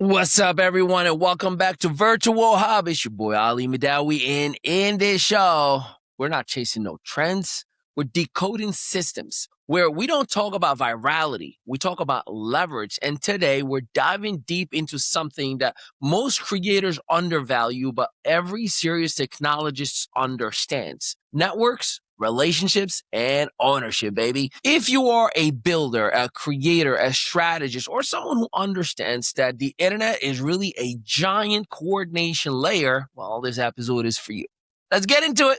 What's up, everyone, and welcome back to VirtuoHub. It's your boy, Ali Mehdaoui, and in this show, we're not chasing no trends. We're decoding systems where we don't talk about virality. We talk about leverage. And today, we're diving deep into something that most creators undervalue, but every serious technologist understands. Networks, relationships, and ownership, baby. If you are a builder, a creator, a strategist, or someone who understands that the internet is really a giant coordination layer, well, this episode is for you. Let's get into it.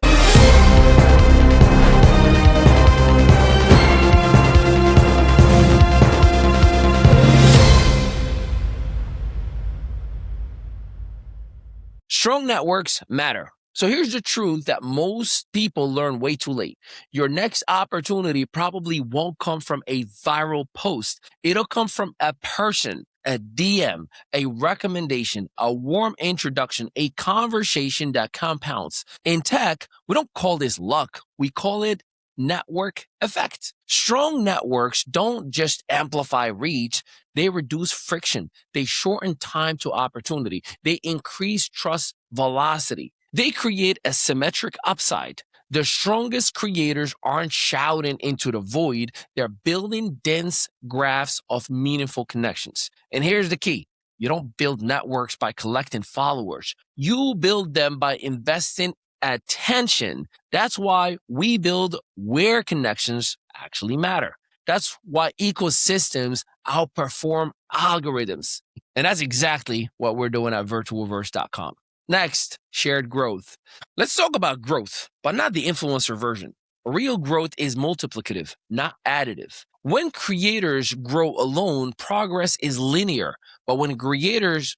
Strong networks matter. So here's the truth that most people learn way too late. Your next opportunity probably won't come from a viral post. It'll come from a person, a DM, a recommendation, a warm introduction, a conversation that compounds. In tech, we don't call this luck. We call it network effect. Strong networks don't just amplify reach. They reduce friction. They shorten time to opportunity. They increase trust velocity. They create a symmetric upside. The strongest creators aren't shouting into the void. They're building dense graphs of meaningful connections. And here's the key. You don't build networks by collecting followers. You build them by investing attention. That's why we build where connections actually matter. That's why ecosystems outperform algorithms. And that's exactly what we're doing at virtualverse.com. Next, shared growth. Let's talk about growth, but not the influencer version. Real growth is multiplicative, not additive. When creators grow alone, progress is linear. But when creators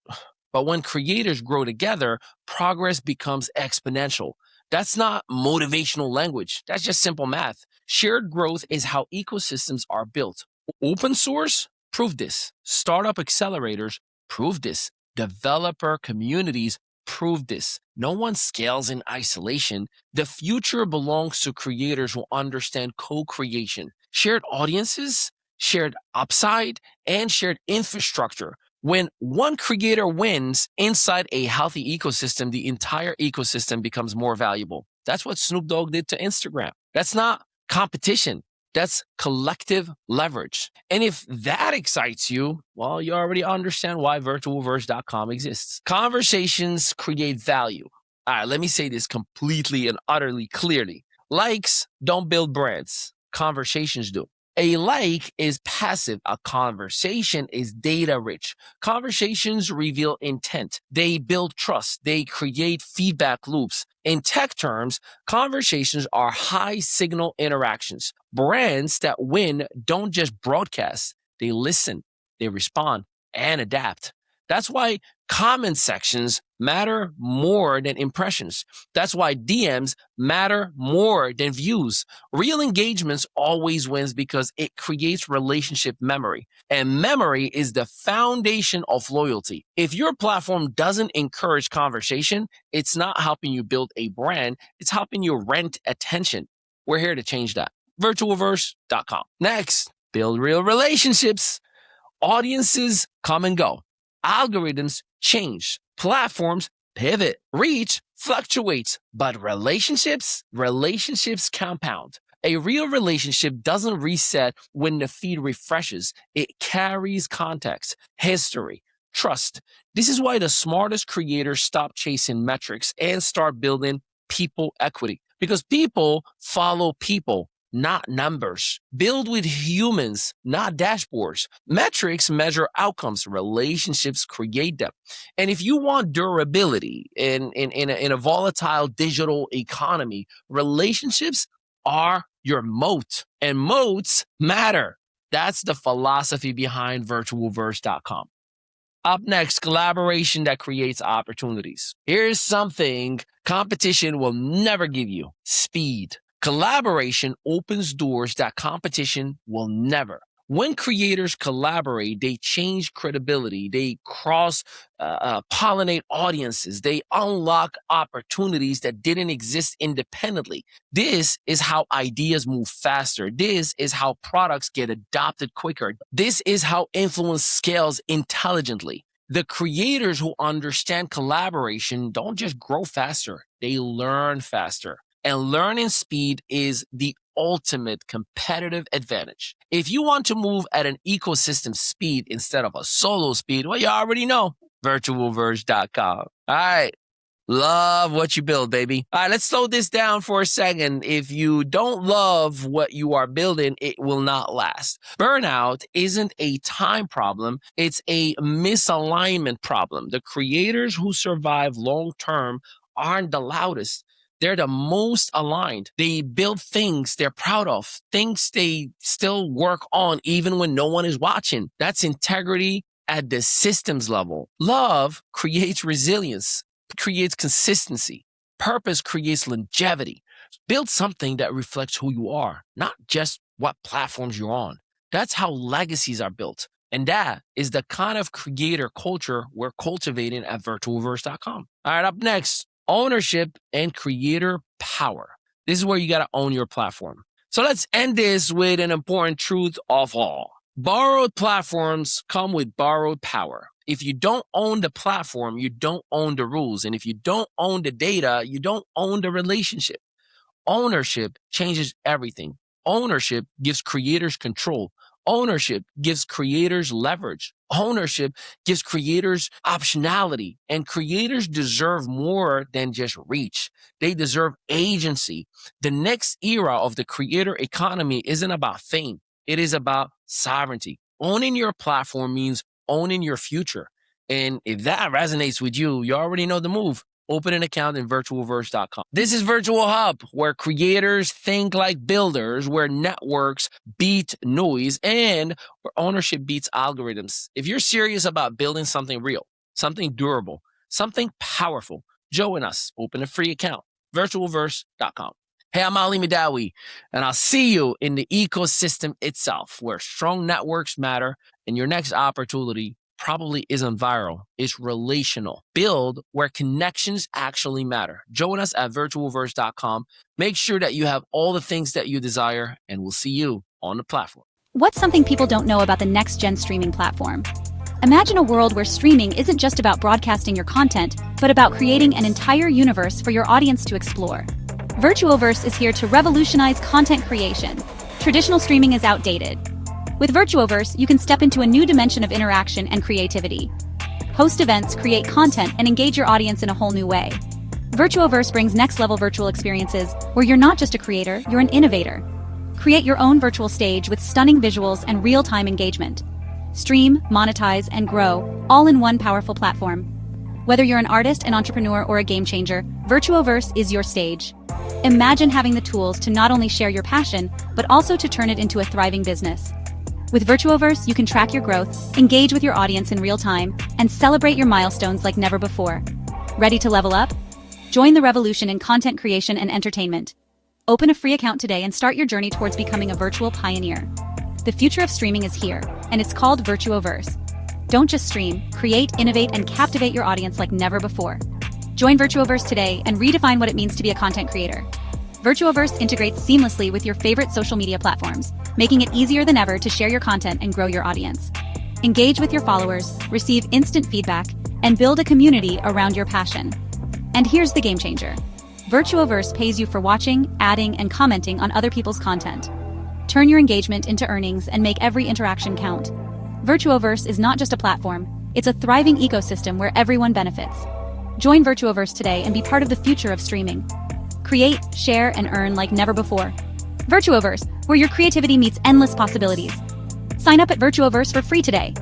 grow together, progress becomes exponential. That's not motivational language. That's just simple math. Shared growth is how ecosystems are built. Open source, prove this. Startup accelerators, prove this. Developer communities, prove this. No one scales in isolation. The future belongs to creators who understand co-creation. Shared audiences, shared upside, and shared infrastructure. When one creator wins inside a healthy ecosystem, the entire ecosystem becomes more valuable. That's what Snoop Dogg did to Instagram. That's not competition. That's collective leverage. And if that excites you, well, you already understand why virtualverse.com exists. Conversations create value. All right, let me say this completely and utterly clearly. Likes don't build brands. Conversations do. A like is passive. A conversation is data rich. Conversations reveal intent. They build trust. They create feedback loops. In tech terms, conversations are high signal interactions. Brands that win don't just broadcast. They listen, they respond, and adapt. That's why comment sections matter more than impressions. That's why DMs matter more than views. Real engagements always wins because it creates relationship memory. And memory is the foundation of loyalty. If your platform doesn't encourage conversation, it's not helping you build a brand. It's helping you rent attention. We're here to change that. virtualverse.com. Next, build real relationships. Audiences come and go. Algorithms change. Platforms pivot. Reach fluctuates. But relationships compound. A real relationship doesn't reset when the feed refreshes. It carries context, history, trust. This is why the smartest creators stop chasing metrics and start building people equity. Because people follow people, not numbers. Build with humans, not dashboards. Metrics measure outcomes. Relationships create them. And if you want durability in a volatile digital economy, relationships are your moat. And moats matter. That's the philosophy behind virtualverse.com. Up next, collaboration that creates opportunities. Here's something competition will never give you: speed. Collaboration opens doors that competition will never. When creators collaborate, they change credibility. They cross-pollinate audiences. They unlock opportunities that didn't exist independently. This is how ideas move faster. This is how products get adopted quicker. This is how influence scales intelligently. The creators who understand collaboration don't just grow faster, they learn faster. And learning speed is the ultimate competitive advantage. If you want to move at an ecosystem speed instead of a solo speed, well, you already know, virtualverse.com. All right. Love what you build, baby. All right, let's slow this down for a second. If you don't love what you are building, it will not last. Burnout isn't a time problem. It's a misalignment problem. The creators who survive long-term aren't the loudest. They're the most aligned. They build things they're proud of, things they still work on even when no one is watching. That's integrity at the systems level. Love creates resilience, creates consistency. Purpose creates longevity. Build something that reflects who you are, not just what platforms you're on. That's how legacies are built. And that is the kind of creator culture we're cultivating at virtualverse.com. All right, up next, ownership and creator power. This is where you got to own your platform. So let's end this with an important truth of all. Borrowed platforms come with borrowed power. If you don't own the platform, you don't own the rules. And if you don't own the data, you don't own the relationship. Ownership changes everything. Ownership gives creators control. Ownership gives creators leverage. Ownership gives creators optionality. And creators deserve more than just reach. They deserve agency. The next era of the creator economy isn't about fame. It is about sovereignty. Owning your platform means owning your future. And if that resonates with you, you already know the move. Open an account in virtualverse.com. This is VirtuoHub, where creators think like builders, where networks beat noise, and where ownership beats algorithms. If you're serious about building something real, something durable, something powerful, join us. Open a free account, virtualverse.com. Hey, I'm Mehdaoui, and I'll see you in the ecosystem itself, where strong networks matter, and your next opportunity probably isn't viral. It's relational. Build where connections actually matter. Join us at virtualverse.com. Make sure that you have all the things that you desire, and we'll see you on the platform. What's something people don't know about the next-gen streaming platform? Imagine a world where streaming isn't just about broadcasting your content, but about creating an entire universe for your audience to explore. VirtuoVerse is here to revolutionize content creation. Traditional streaming is outdated. With VirtuoVerse, you can step into a new dimension of interaction and creativity. Host events, create content, and engage your audience in a whole new way. VirtuoVerse brings next-level virtual experiences where you're not just a creator, you're an innovator. Create your own virtual stage with stunning visuals and real-time engagement. Stream, monetize, and grow, all in one powerful platform. Whether you're an artist, an entrepreneur, or a game changer, VirtuoVerse is your stage. Imagine having the tools to not only share your passion, but also to turn it into a thriving business. With VirtuoVerse, you can track your growth, engage with your audience in real time, and celebrate your milestones like never before. Ready to level up? Join the revolution in content creation and entertainment. Open a free account today and start your journey towards becoming a virtual pioneer. The future of streaming is here, and it's called VirtuoVerse. Don't just stream, create, innovate, and captivate your audience like never before. Join VirtuoVerse today and redefine what it means to be a content creator. VirtuoVerse integrates seamlessly with your favorite social media platforms, making it easier than ever to share your content and grow your audience. Engage with your followers, receive instant feedback, and build a community around your passion. And here's the game changer. VirtuoVerse pays you for watching, adding, and commenting on other people's content. Turn your engagement into earnings and make every interaction count. VirtuoVerse is not just a platform, it's a thriving ecosystem where everyone benefits. Join VirtuoVerse today and be part of the future of streaming. Create, share, and earn like never before. VirtuoVerse, where your creativity meets endless possibilities. Sign up at VirtuoVerse for free today.